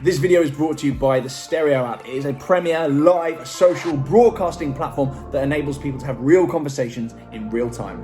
This video is brought to you by the Stereo app. It is a premier live social broadcasting platform that enables people to have real conversations in real time.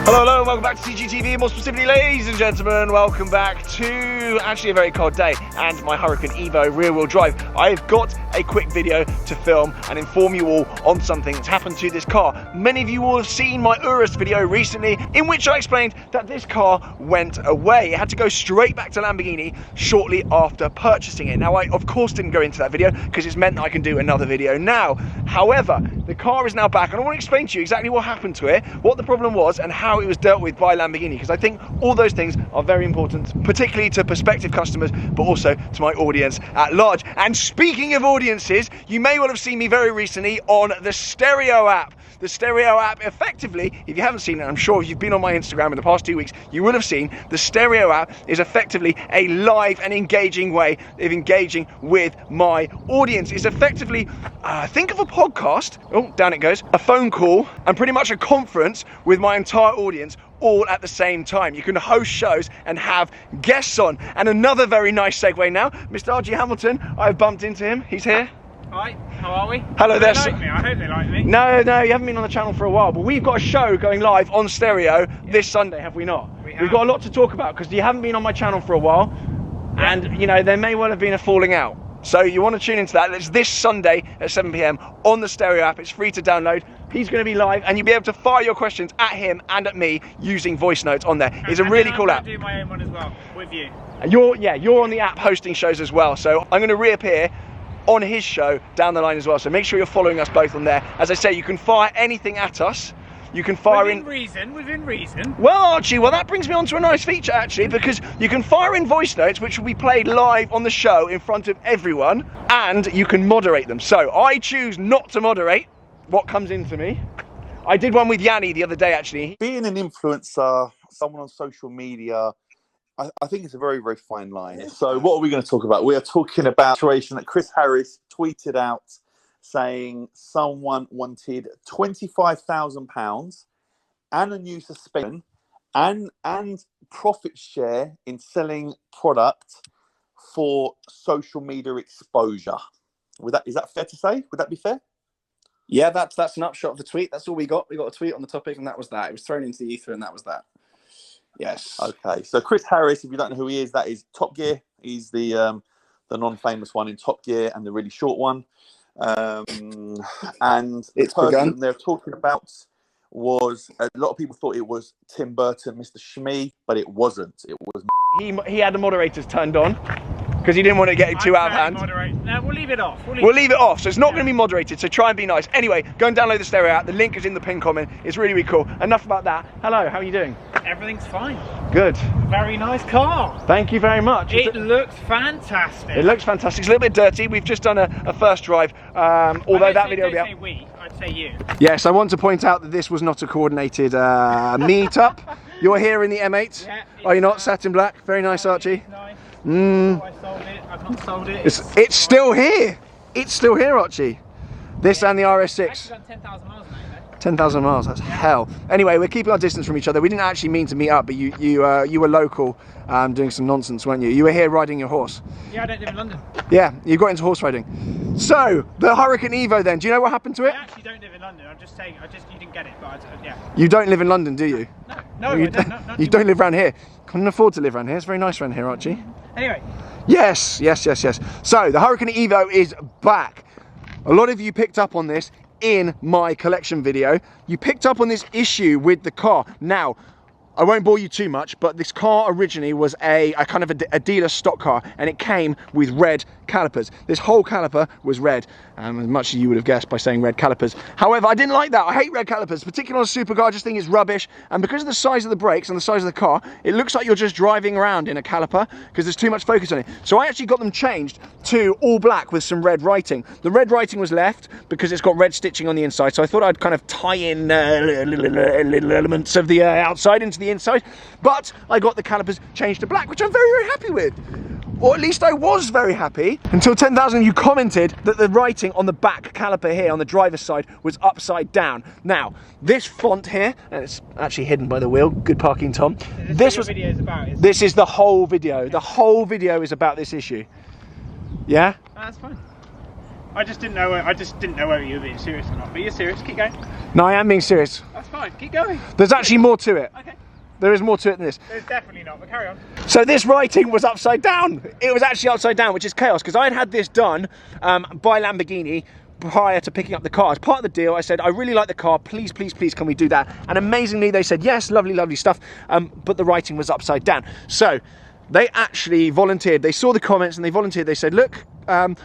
Hello, welcome back to CGTV, more specifically, ladies and gentlemen, welcome back to actually a very cold day and my Huracan Evo rear-wheel drive. I've got a quick video to film and inform you all on something that's happened to this car. Many of you will have seen my Urus video recently in which I explained that this car went away. It had to go straight back to Lamborghini shortly after purchasing it. Now, I of course didn't go into that video because it's meant that I can do another video now. However, the car is now back and I want to explain to you exactly what happened to it, what the problem was and how it was dealt with by Lamborghini, because I think all those things are very important, particularly to prospective customers, but also to my audience at large. And speaking of audiences, you may well have seen me very recently on the Stereo app. The Stereo app, effectively, if you haven't seen it, I'm sure if you've been on my Instagram in the past 2 weeks, you would have seen the Stereo app is effectively a live and engaging way of engaging with my audience. It's effectively, think of a podcast, oh, down it goes, a phone call, and pretty much a conference with my entire audience all at the same time. You can host shows and have guests on. And another very nice segue now, Mr. R.G. Hamilton, I've bumped into him, he's here. Hi, how are we? Hello there. They like me. I hope they like me. No, you haven't been on the channel for a while, but we've got a show going live on Stereo this Sunday, have we not? We have. We've got a lot to talk about because you haven't been on my channel for a while, and you know, there may well have been a falling out. So you want to tune into that. It's this Sunday at 7 PM on the Stereo app. It's free to download. He's going to be live, and you'll be able to fire your questions at him and at me using voice notes on there. It's a really cool app. I'm going to do my own one as well with you. And you're on the app hosting shows as well. So I'm going to reappear on his show down the line as well, so make sure you're following us both on there. As I say, you can fire anything at us. You can fire within reason. Well, Archie, well that brings me on to a nice feature actually, because you can fire in voice notes which will be played live on the show in front of everyone, and you can moderate them. So I choose not to moderate what comes into me. I did one with Yanni the other day actually. Being an influencer, someone on social media, I think it's a very, very fine line. So what are we going to talk about? We are talking about a situation that Chris Harris tweeted out saying someone wanted £25,000 and a new suspension and profit share in selling product for social media exposure. Is that fair to say? Would that be fair? Yeah, that's an upshot of the tweet. That's all we got. We got a tweet on the topic, and that was that. It was thrown into the ether, and that was that. Yes. Okay. So Chris Harris, if you don't know who he is, that is Top Gear. He's the non-famous one in Top Gear and the really short one. And It's the person begun. they're talking about was, a lot of people thought it was Tim Burton, Mr. Shmee, but it wasn't. It was. He had the moderators turned on because he didn't want to get it too out of hand. No, we'll leave it off. We'll leave it off, so it's not going to be moderated, so try and be nice. Anyway, go and download the Stereo app. The link is in the pinned comment. It's really, really cool. Enough about that. Hello, how are you doing? Everything's fine. Good. Very nice car. Thank you very much. It looks fantastic. It looks fantastic. It's a little bit dirty. We've just done a first drive, although that video will be up. I'd say we, I'd say you. Yes, I want to point out that this was not a coordinated meet-up. You're here in the M8. Yeah, Are you not? Satin black. Very nice, Archie. Nice. Mm. Oh, I sold it. I've not sold it. It's still here. It's still here, Archie. This and the RS6. Actually done 10,000 miles now, though. 10,000 miles, that's hell. Anyway, we're keeping our distance from each other. We didn't actually mean to meet up, but you were local doing some nonsense, weren't you? You were here riding your horse. Yeah, I don't live in London. Yeah, you got into horse riding. So, the Huracan Evo then, do you know what happened to it? I actually don't live in London. I'm just saying, you didn't get it, but yeah. You don't live in London, do you? No, you I don't. Not you don't live around here. Couldn't afford to live around here. It's very nice around here, Archie. Anyway. Yes. So, the Huracan Evo is back. A lot of you picked up on this in my collection video. You picked up on this issue with the car. Now, I won't bore you too much, but this car originally was a kind of a dealer stock car, and it came with red calipers. This whole caliper was red, as much as you would have guessed by saying red calipers. However, I didn't like that. I hate red calipers, particularly on a supercar. I just think it's rubbish. And because of the size of the brakes and the size of the car, it looks like you're just driving around in a caliper because there's too much focus on it. So I actually got them changed to all black with some red writing. The red writing was left because it's got red stitching on the inside. So I thought I'd kind of tie in little elements of the outside into the inside. But I got the calipers changed to black, which I'm very, very happy with. Or at least I was very happy until 10,000 of you commented that the writing on the back caliper here on the driver's side was upside down. Now, this font here, and it's actually hidden by the wheel, good parking, Tom. This is the whole video. The whole video is about this issue. Yeah? That's fine. I just didn't know whether you were being serious or not, but you're serious, keep going. No, I am being serious. That's fine, keep going. There's actually more to it. Okay. There is more to it than this. There's definitely not, but carry on. So this writing was upside down. It was actually upside down, which is chaos, because I had this done by Lamborghini prior to picking up the car. As part of the deal, I said, I really like the car, please, please, please, can we do that? And amazingly, they said, yes, lovely, lovely stuff, but the writing was upside down. So they actually volunteered. They saw the comments and they volunteered. They said, look,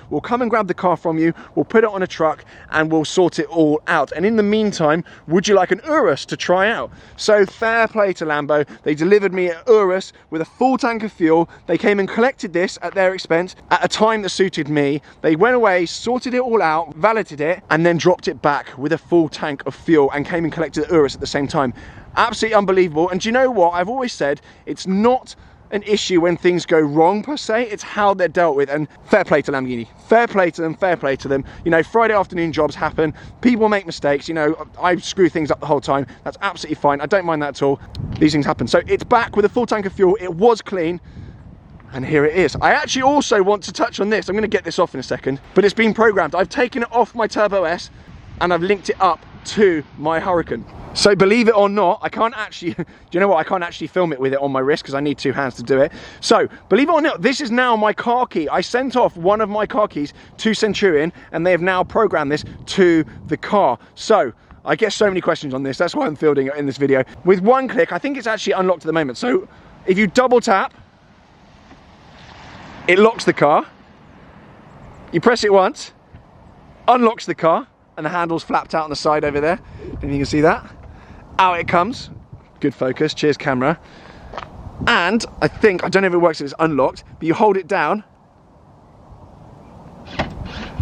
we'll come and grab the car from you, we'll put it on a truck and we'll sort it all out. And in the meantime, would you like an Urus to try out? So fair play to Lambo. They delivered me an Urus with a full tank of fuel. They came and collected this at their expense at a time that suited me. They went away, sorted it all out, validated it, and then dropped it back with a full tank of fuel and came and collected the Urus at the same time. Absolutely unbelievable. And do you know what? I've always said it's not an issue when things go wrong per se, it's how they're dealt with. And fair play to Lamborghini, fair play to them, fair play to them. You know, Friday afternoon jobs happen, people make mistakes, you know, I screw things up the whole time. That's absolutely fine, I don't mind that at all. These things happen. So it's back with a full tank of fuel, it was clean, and here it is. I actually also want to touch on this. I'm going to get this off in a second, but it's been programmed. I've taken it off my Turbo S and I've linked it up to my Huracan. So believe it or not, I can't actually, do you know what? I can't actually film it with it on my wrist because I need two hands to do it. So believe it or not, this is now my car key. I sent off one of my car keys to Centurion and they have now programmed this to the car. So I get so many questions on this. That's why I'm fielding it in this video. With one click, I think it's actually unlocked at the moment. So if you double tap, it locks the car. You press it once, unlocks the car, and the handle's flapped out on the side over there. If you can see that. Out it comes. Good focus, cheers camera. And I think, I don't know if it works if it's unlocked, but you hold it down.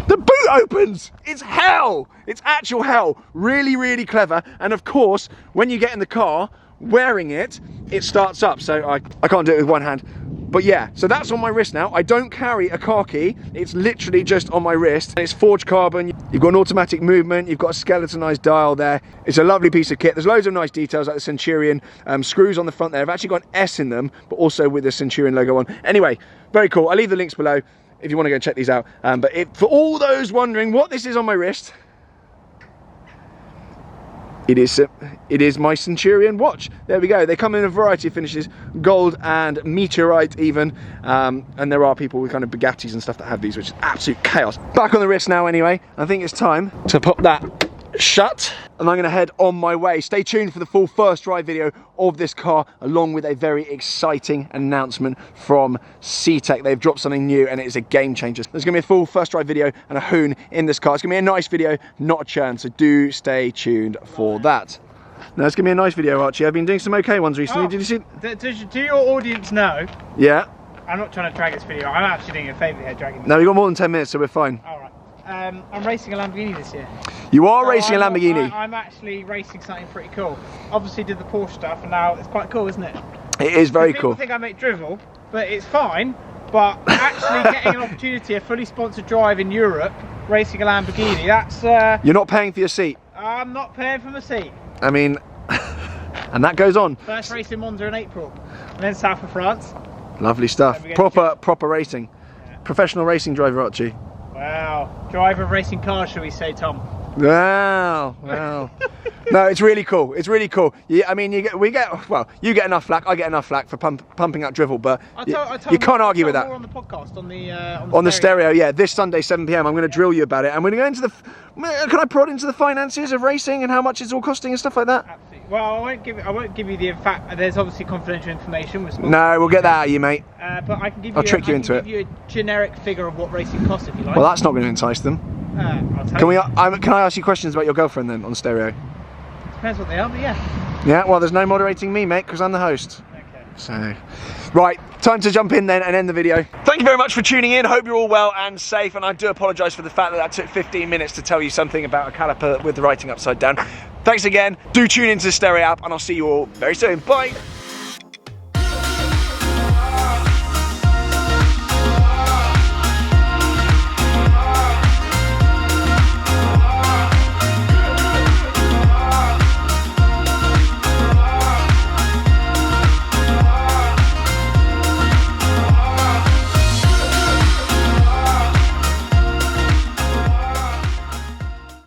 The boot opens! It's hell! It's actual hell. Really, really clever. And of course, when you get in the car, wearing it, it starts up. So I can't do it with one hand. But yeah, so that's on my wrist now. I don't carry a car key. It's literally just on my wrist. And it's forged carbon. You've got an automatic movement. You've got a skeletonized dial there. It's a lovely piece of kit. There's loads of nice details like the Centurion screws on the front there. I've actually got an S in them, but also with the Centurion logo on. Anyway, very cool. I'll leave the links below if you want to go check these out. But for all those wondering what this is on my wrist, it is my Centurion watch. There we go. They come in a variety of finishes, gold and meteorite even. And there are people with kind of Bugattis and stuff that have these, which is absolute chaos. Back on the wrist now anyway. I think it's time to pop that shut. And I'm going to head on my way. Stay tuned for the full first drive video of this car, along with a very exciting announcement from C-Tech. They've dropped something new and it is a game changer. There's going to be a full first drive video and a hoon in this car. It's going to be a nice video, not a churn, so do stay tuned for that. No, it's going to be a nice video, Archie. I've been doing some okay ones recently. Oh, did you see? Do your audience know? Yeah. I'm not trying to drag this video. I'm actually doing a favour here, dragging this. No, we've got more than 10 minutes, so we're fine. All right. I'm racing a Lamborghini this year. You are racing a Lamborghini? I'm actually racing something pretty cool. Obviously did the Porsche stuff and now it's quite cool, isn't it? It is very cool. People think I make drivel, but it's fine. But actually getting an opportunity, a fully sponsored drive in Europe, racing a Lamborghini, that's... You're not paying for your seat? I'm not paying for my seat. I mean, and that goes on. First race in Monza in April, and then south of France. Lovely stuff. Proper racing. Yeah. Professional racing driver, Archie. Wow. Driver of racing cars, shall we say, Tom? Wow. No, it's really cool. It's really cool. Yeah, I mean, you get enough flack. I get enough flack for pumping out drivel, but you can't argue with that. More on the podcast, on the stereo. Yeah, this Sunday 7 PM. I'm going to drill you about it. I'm going to go into the. Can I prod into the finances of racing and how much it's all costing and stuff like that? Absolutely. Well, I won't give you the fact. There's obviously confidential information. No, we'll get that out of you, mate. But I can give you. I'll trick you into it. Give you a generic figure of what racing costs if you like. Well, that's not going to entice them. I'll tell Can you. Can I ask you questions about your girlfriend then on stereo? Depends what they are, but yeah. Yeah. Well, there's no moderating me, mate, because I'm the host. Okay. So, right, time to jump in then and end the video. Thank you very much for tuning in. Hope you're all well and safe. And I do apologise for the fact that took 15 minutes to tell you something about a caliper with the writing upside down. Thanks again. Do tune into the Stereo app, and I'll see you all very soon. Bye.